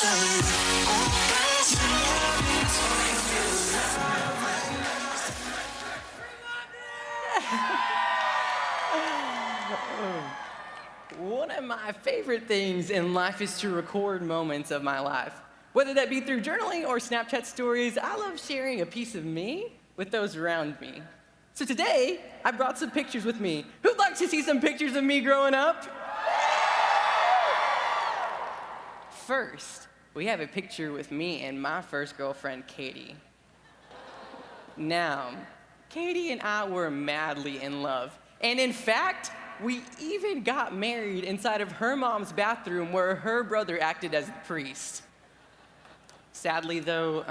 One of my favorite things in life is to record moments of my life. Whether that be through journaling or Snapchat stories, I love sharing a piece of me with those around me. So today, I brought some pictures with me. Who'd like to see some pictures of me growing up? First, we have a picture with me and my first girlfriend, Katie. Now, Katie and I were madly in love. And in fact, we even got married inside of her mom's bathroom where her brother acted as the priest. Sadly, though,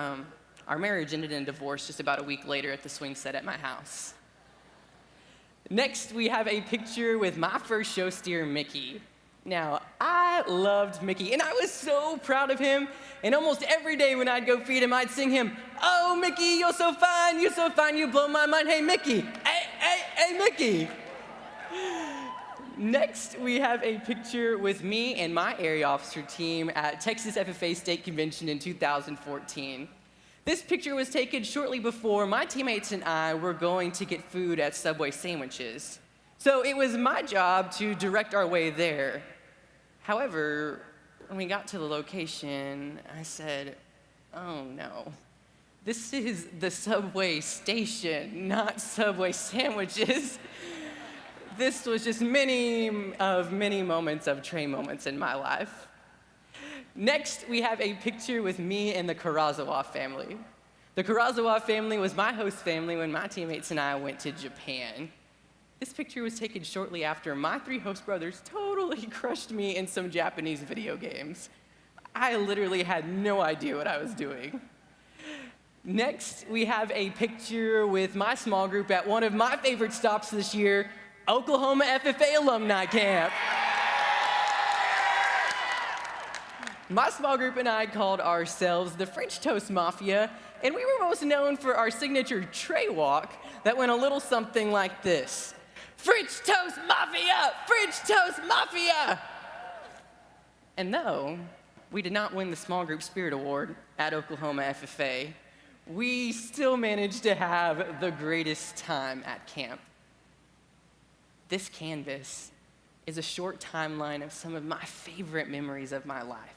our marriage ended in divorce just about a week later at the swing set at my house. Next, we have a picture with my first show steer, Mickey. Now, I loved Mickey, and I was so proud of him, and almost every day when I'd go feed him, I'd sing him, "Oh, Mickey, you're so fine, you blow my mind, hey, Mickey, hey, Mickey." Next, we have a picture with me and my area officer team at Texas FFA State Convention in 2014. This picture was taken shortly before my teammates and I were going to get food at Subway sandwiches. So it was my job to direct our way there. However, when we got to the location, I said, "Oh no, this is the Subway station, not Subway sandwiches." This was just many moments of Trey moments in my life. Next, we have a picture with me and the Karazawa family. The Karazawa family was my host family when my teammates and I went to Japan. This picture was taken shortly after my three host brothers totally crushed me in some Japanese video games. I literally had no idea what I was doing. Next, we have a picture with my small group at one of my favorite stops this year, Oklahoma FFA Alumni Camp. My small group and I called ourselves the French Toast Mafia, and we were most known for our signature Trey walk that went a little something like this. French Toast Mafia! French Toast Mafia! And though we did not win the Small Group Spirit Award at Oklahoma FFA, we still managed to have the greatest time at camp. This canvas is a short timeline of some of my favorite memories of my life.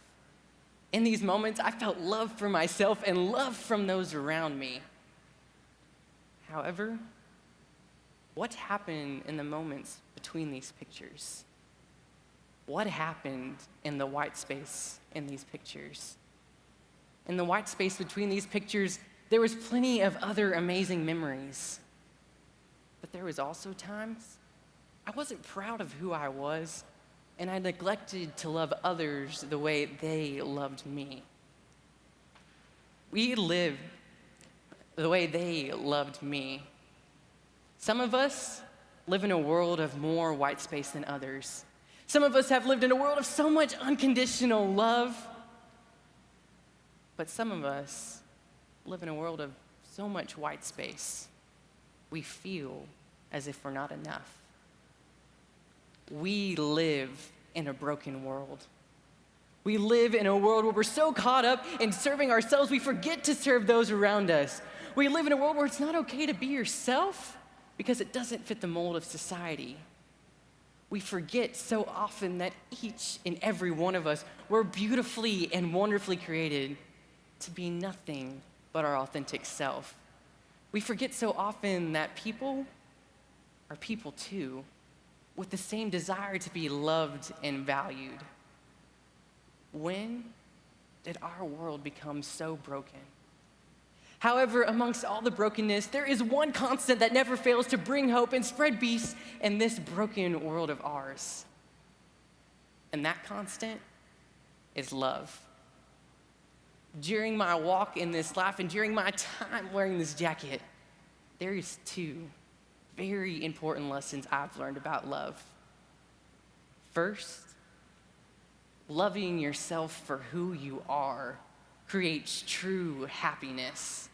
In these moments, I felt love for myself and love from those around me. However, what happened in the moments between these pictures? What happened in the white space in these pictures? In the white space between these pictures, there was plenty of other amazing memories. But there was also times I wasn't proud of who I was, and I neglected to love others the way they loved me. We lived the way they loved me. Some of us live in a world of more white space than others. Some of us have lived in a world of so much unconditional love, but some of us live in a world of so much white space. We feel as if we're not enough. We live in a broken world. We live in a world where we're so caught up in serving ourselves, we forget to serve those around us. We live in a world where it's not okay to be yourself because it doesn't fit the mold of society. We forget so often that each and every one of us were beautifully and wonderfully created to be nothing but our authentic self. We forget so often that people are people too, with the same desire to be loved and valued. When did our world become so broken? However, amongst all the brokenness, there is one constant that never fails to bring hope and spread peace in this broken world of ours. And that constant is love. During my walk in this life and during my time wearing this jacket, there is two very important lessons I've learned about love. First, loving yourself for who you are creates true happiness.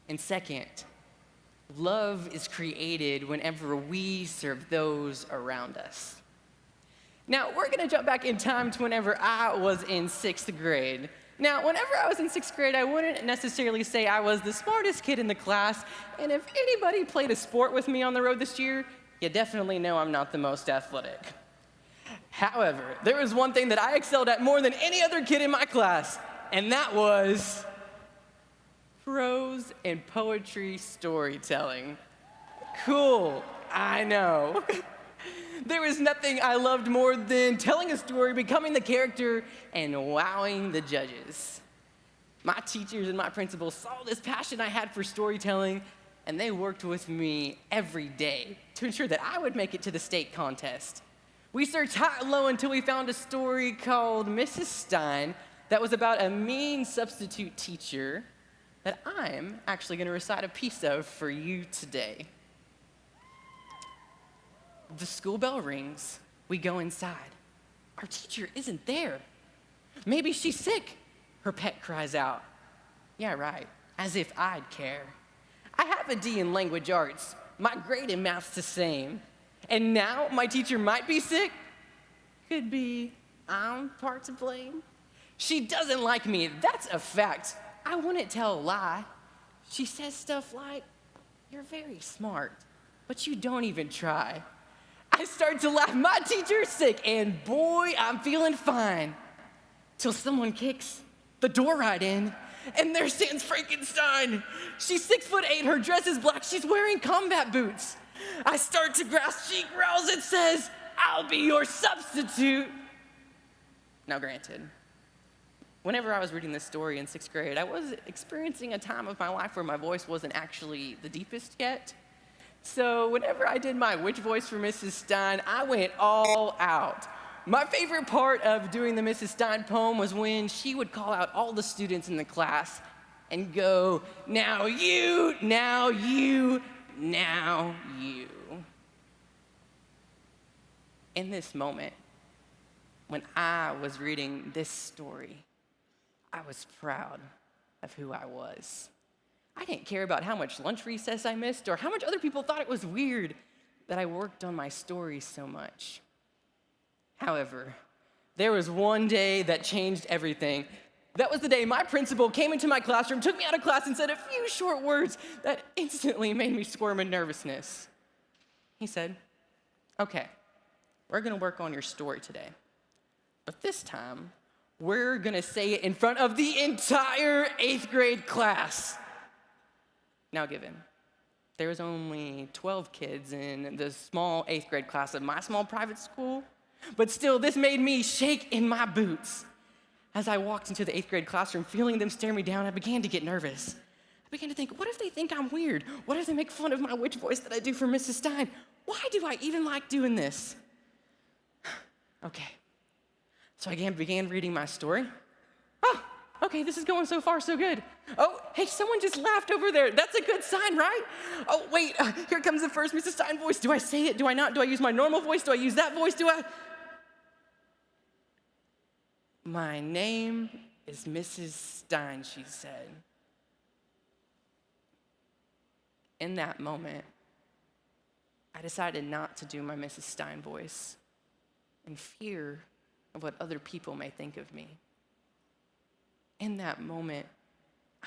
And second, love is created whenever we serve those around us. Now, we're gonna jump back in time to whenever I was in 6th grade. Now, whenever I was in 6th grade, I wouldn't necessarily say I was the smartest kid in the class, and if anybody played a sport with me on the road this year, you definitely know I'm not the most athletic. However, there was one thing that I excelled at more than any other kid in my class, and that was prose and poetry storytelling. Cool, I know. There was nothing I loved more than telling a story, becoming the character, and wowing the judges. My teachers and my principal saw this passion I had for storytelling, and they worked with me every day to ensure that I would make it to the state contest. We searched high and low until we found a story called Mrs. Stein that was about a mean substitute teacher that I'm actually going to recite a piece of for you today. The school bell rings. We go inside. Our teacher isn't there. Maybe she's sick, her pet cries out. Yeah, right, as if I'd care. I have a D in language arts. My grade in math's the same. And now my teacher might be sick? Could be I'm part to blame. She doesn't like me, that's a fact. I wouldn't tell a lie. She says stuff like, you're very smart, but you don't even try. I start to laugh, my teacher's sick, and boy, I'm feeling fine. Till someone kicks the door right in, and there stands Frankenstein. She's 6'8", her dress is black, she's wearing combat boots. I start to grasp, she growls and says, I'll be your substitute. Now granted, whenever I was reading this story in 6th grade, I was experiencing a time of my life where my voice wasn't actually the deepest yet. So whenever I did my witch voice for Mrs. Stein, I went all out. My favorite part of doing the Mrs. Stein poem was when she would call out all the students in the class and go, now you, now you, now you. In this moment, when I was reading this story, I was proud of who I was. I didn't care about how much lunch recess I missed or how much other people thought it was weird that I worked on my story so much. However, there was one day that changed everything. That was the day my principal came into my classroom, took me out of class, and said a few short words that instantly made me squirm in nervousness. He said, okay, we're gonna work on your story today, but this time, we're gonna say it in front of the entire 8th grade class. Now given, there was only 12 kids in the small 8th grade class of my small private school, but still, this made me shake in my boots. As I walked into the 8th grade classroom, feeling them stare me down, I began to get nervous. I began to think, what if they think I'm weird? What if they make fun of my witch voice that I do for Mrs. Stein? Why do I even like doing this? Okay, so I began reading my story. Oh, okay, this is going so far, so good. Oh, hey, someone just laughed over there. That's a good sign, right? Oh, wait, here comes the first Mrs. Stein voice. Do I say it? Do I not? Do I use my normal voice? Do I use that voice? My name is Mrs. Stein, she said. In that moment, I decided not to do my Mrs. Stein voice in fear of what other people may think of me. In that moment,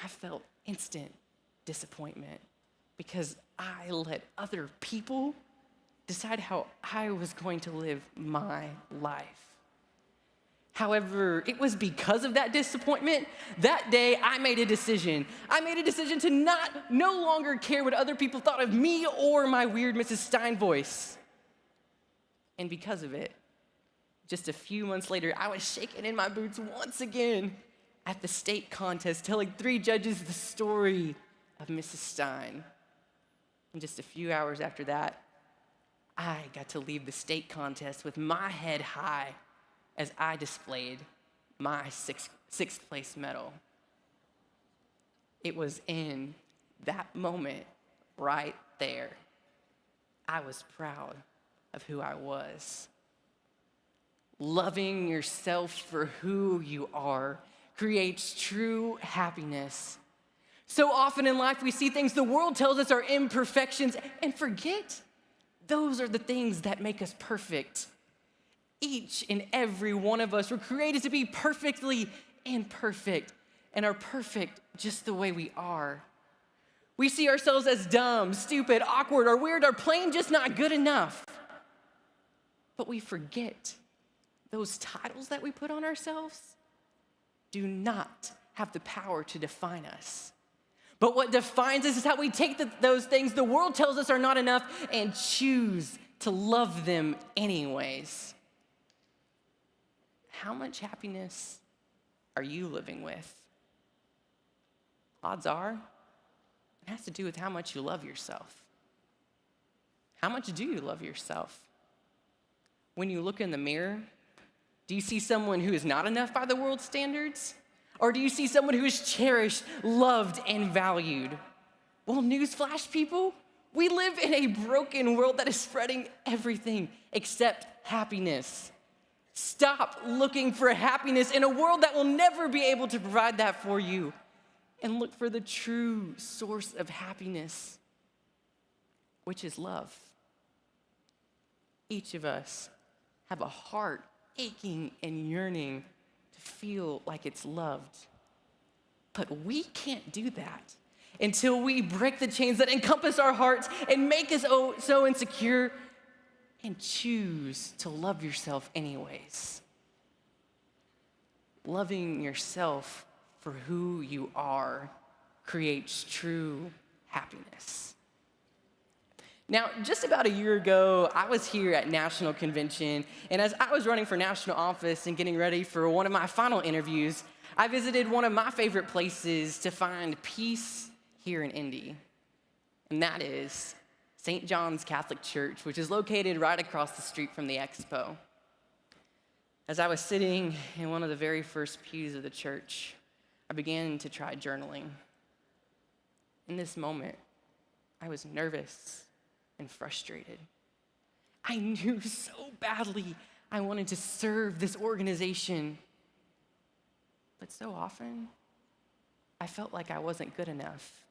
I felt instant disappointment because I let other people decide how I was going to live my life. However, it was because of that disappointment, that day I made a decision. I made a decision to no longer care what other people thought of me or my weird Mrs. Stein voice. And because of it, just a few months later, I was shaking in my boots once again at the state contest, telling 3 judges the story of Mrs. Stein. And just a few hours after that, I got to leave the state contest with my head high as I displayed my sixth place medal. It was in that moment right there, I was proud of who I was. Loving yourself for who you are creates true happiness. So often in life, we see things the world tells us are imperfections and forget those are the things that make us perfect. Each and every one of us were created to be perfectly imperfect and are perfect just the way we are. We see ourselves as dumb, stupid, awkward, or weird, or plain just not good enough. But we forget those titles that we put on ourselves do not have the power to define us. But what defines us is how we take those things the world tells us are not enough and choose to love them anyways. How much happiness are you living with? Odds are, it has to do with how much you love yourself. How much do you love yourself? When you look in the mirror, do you see someone who is not enough by the world's standards? Or do you see someone who is cherished, loved, and valued? Well, newsflash, people, we live in a broken world that is spreading everything except happiness. Stop looking for happiness in a world that will never be able to provide that for you, and look for the true source of happiness, which is love. Each of us have a heart aching and yearning to feel like it's loved. But we can't do that until we break the chains that encompass our hearts and make us so insecure and choose to love yourself anyways. Loving yourself for who you are creates true happiness. Now, just about a year ago, I was here at National Convention, and as I was running for national office and getting ready for one of my final interviews, I visited one of my favorite places to find peace here in Indy, and that is St. John's Catholic Church, which is located right across the street from the expo. As I was sitting in one of the very first pews of the church, I began to try journaling. In this moment, I was nervous and frustrated. I knew so badly I wanted to serve this organization, but so often, I felt like I wasn't good enough.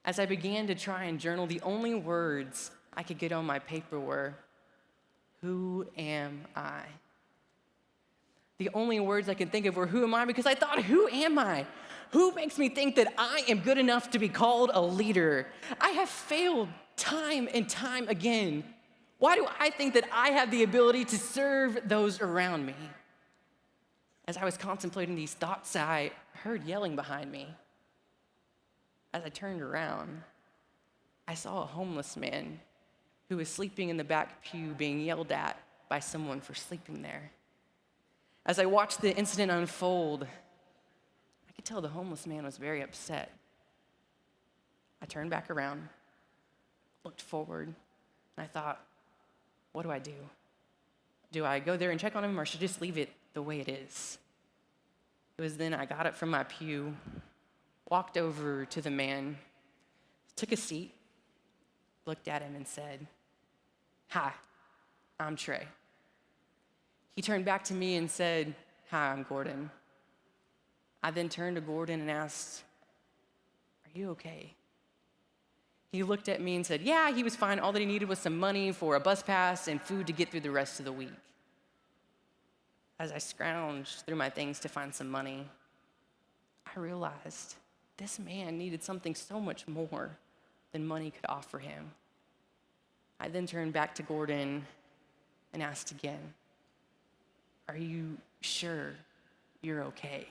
As I began to try and journal, the only words I could get on my paper were, "Who am I?" The only words I could think of were, "Who am I?" Because I thought, who am I? Who makes me think that I am good enough to be called a leader? I have failed time and time again. Why do I think that I have the ability to serve those around me? As I was contemplating these thoughts, I heard yelling behind me. As I turned around, I saw a homeless man who was sleeping in the back pew being yelled at by someone for sleeping there. As I watched the incident unfold, I could tell the homeless man was very upset. I turned back around, looked forward, and I thought, what do I do? Do I go there and check on him, or should I just leave it the way it is? It was then I got up from my pew, walked over to the man, took a seat, looked at him and said, "Hi, I'm Trey." He turned back to me and said, "Hi, I'm Gordon." I then turned to Gordon and asked, "Are you okay?" He looked at me and said, "Yeah, he was fine. All that he needed was some money for a bus pass and food to get through the rest of the week." As I scrounged through my things to find some money, I realized this man needed something so much more than money could offer him. I then turned back to Gordon and asked again, "Are you sure you're okay?"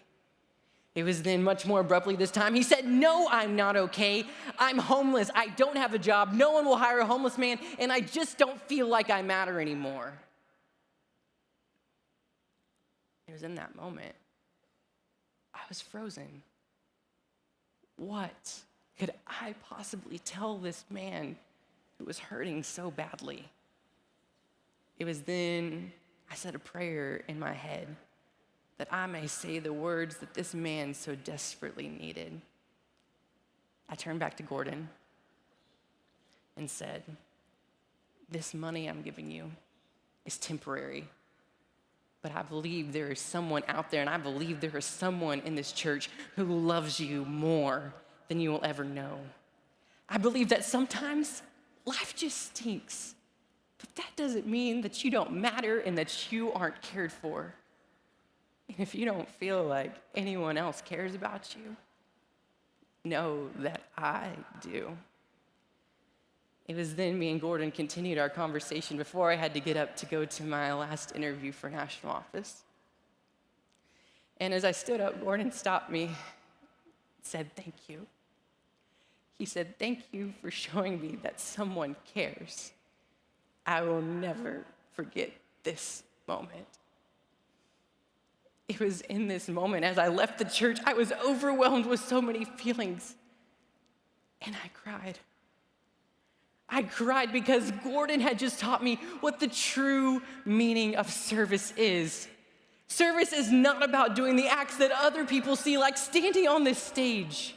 It was then much more abruptly this time. He said, "No, I'm not okay. I'm homeless. I don't have a job. No one will hire a homeless man, and I just don't feel like I matter anymore." It was in that moment I was frozen. What could I possibly tell this man who was hurting so badly? It was then I said a prayer in my head that I may say the words that this man so desperately needed. I turned back to Gordon and said, "This money I'm giving you is temporary, but I believe there is someone out there, and I believe there is someone in this church who loves you more than you will ever know. I believe that sometimes life just stinks, But that doesn't mean that you don't matter and that you aren't cared for. And if you don't feel like anyone else cares about you, know that I do. It was then me and Gordon continued our conversation before I had to get up to go to my last interview for national office. And as I stood up, Gordon stopped me and said, "Thank you." He said, "Thank you for showing me that someone cares. I will never forget this moment." It was in this moment, as I left the church, I was overwhelmed with so many feelings, and I cried. I cried because Gordon had just taught me what the true meaning of service is. Service is not about doing the acts that other people see, like standing on this stage,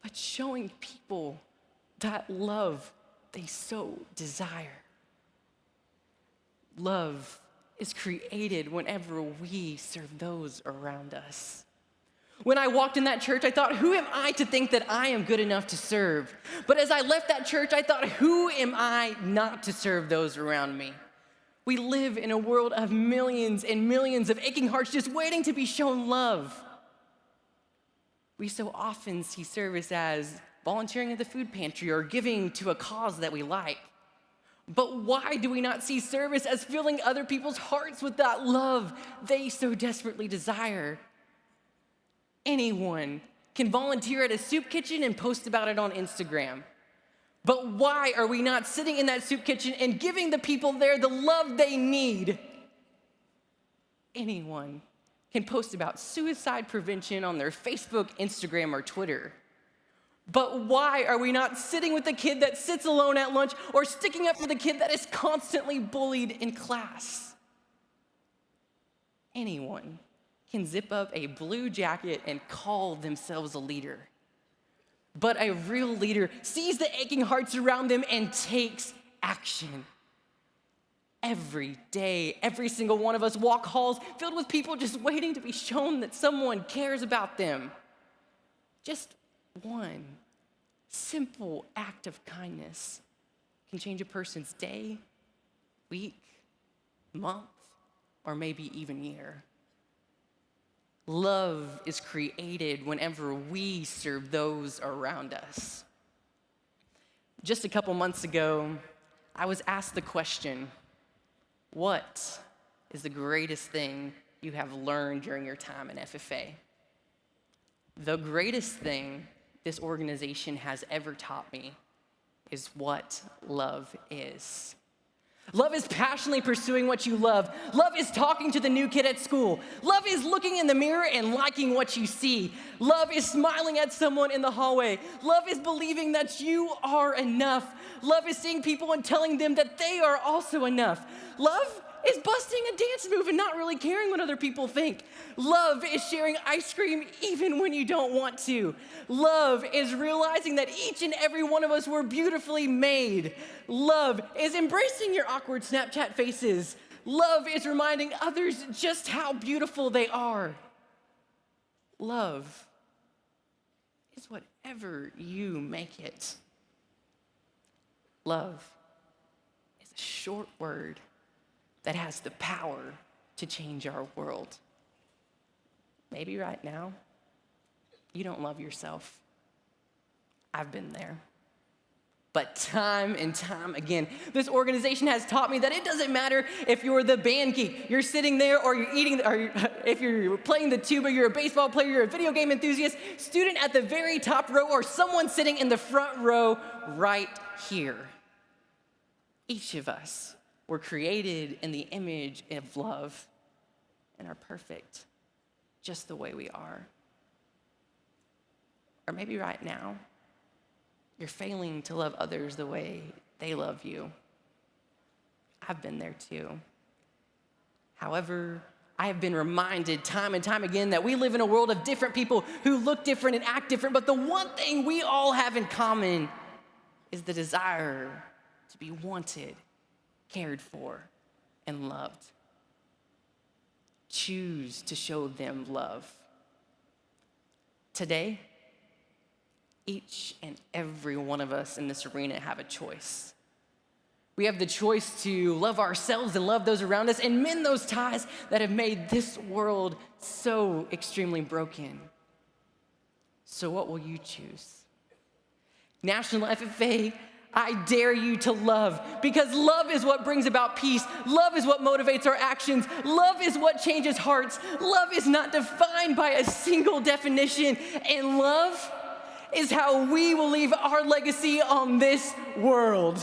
but showing people that love they so desire. Love is created whenever we serve those around us. When I walked in that church, I thought, who am I to think that I am good enough to serve? But as I left that church, I thought, who am I not to serve those around me? We live in a world of millions and millions of aching hearts just waiting to be shown love. We so often see service as volunteering at the food pantry or giving to a cause that we like. But why do we not see service as filling other people's hearts with that love they so desperately desire? Anyone can volunteer at a soup kitchen and post about it on Instagram. But why are we not sitting in that soup kitchen and giving the people there the love they need? Anyone can post about suicide prevention on their Facebook, Instagram, or Twitter. But why are we not sitting with the kid that sits alone at lunch or sticking up for the kid that is constantly bullied in class? Anyone can zip up a blue jacket and call themselves a leader. But a real leader sees the aching hearts around them and takes action. Every day, every single one of us walk halls filled with people just waiting to be shown that someone cares about them. Just one simple act of kindness can change a person's day, week, month, or maybe even year. Love is created whenever we serve those around us. Just a couple months ago, I was asked the question, what is the greatest thing you have learned during your time in FFA? The greatest thing this organization has ever taught me is what love is. Love is passionately pursuing what you love. Love is talking to the new kid at school. Love is looking in the mirror and liking what you see. Love is smiling at someone in the hallway. Love is believing that you are enough. Love is seeing people and telling them that they are also enough. Love is busting a dance move and not really caring what other people think. Love is sharing ice cream even when you don't want to. Love is realizing that each and every one of us were beautifully made. Love is embracing your awkward Snapchat faces. Love is reminding others just how beautiful they are. Love is whatever you make it. Love is a short word that has the power to change our world. Maybe right now, you don't love yourself. I've been there. But time and time again, this organization has taught me that it doesn't matter if you're the band geek, you're sitting there, or you're eating, or if you're playing the tuba, you're a baseball player, you're a video game enthusiast, student at the very top row, or someone sitting in the front row right here. Each of us were created in the image of love and are perfect just the way we are. Or maybe right now, you're failing to love others the way they love you. I've been there too. However, I have been reminded time and time again that we live in a world of different people who look different and act different, but the one thing we all have in common is the desire to be wanted, cared for, and loved. Choose to show them love. Today, each and every one of us in this arena have a choice. We have the choice to love ourselves and love those around us and mend those ties that have made this world so extremely broken. So what will you choose? National FFA, I dare you to love, because love is what brings about peace. Love is what motivates our actions. Love is what changes hearts. Love is not defined by a single definition, and love is how we will leave our legacy on this world.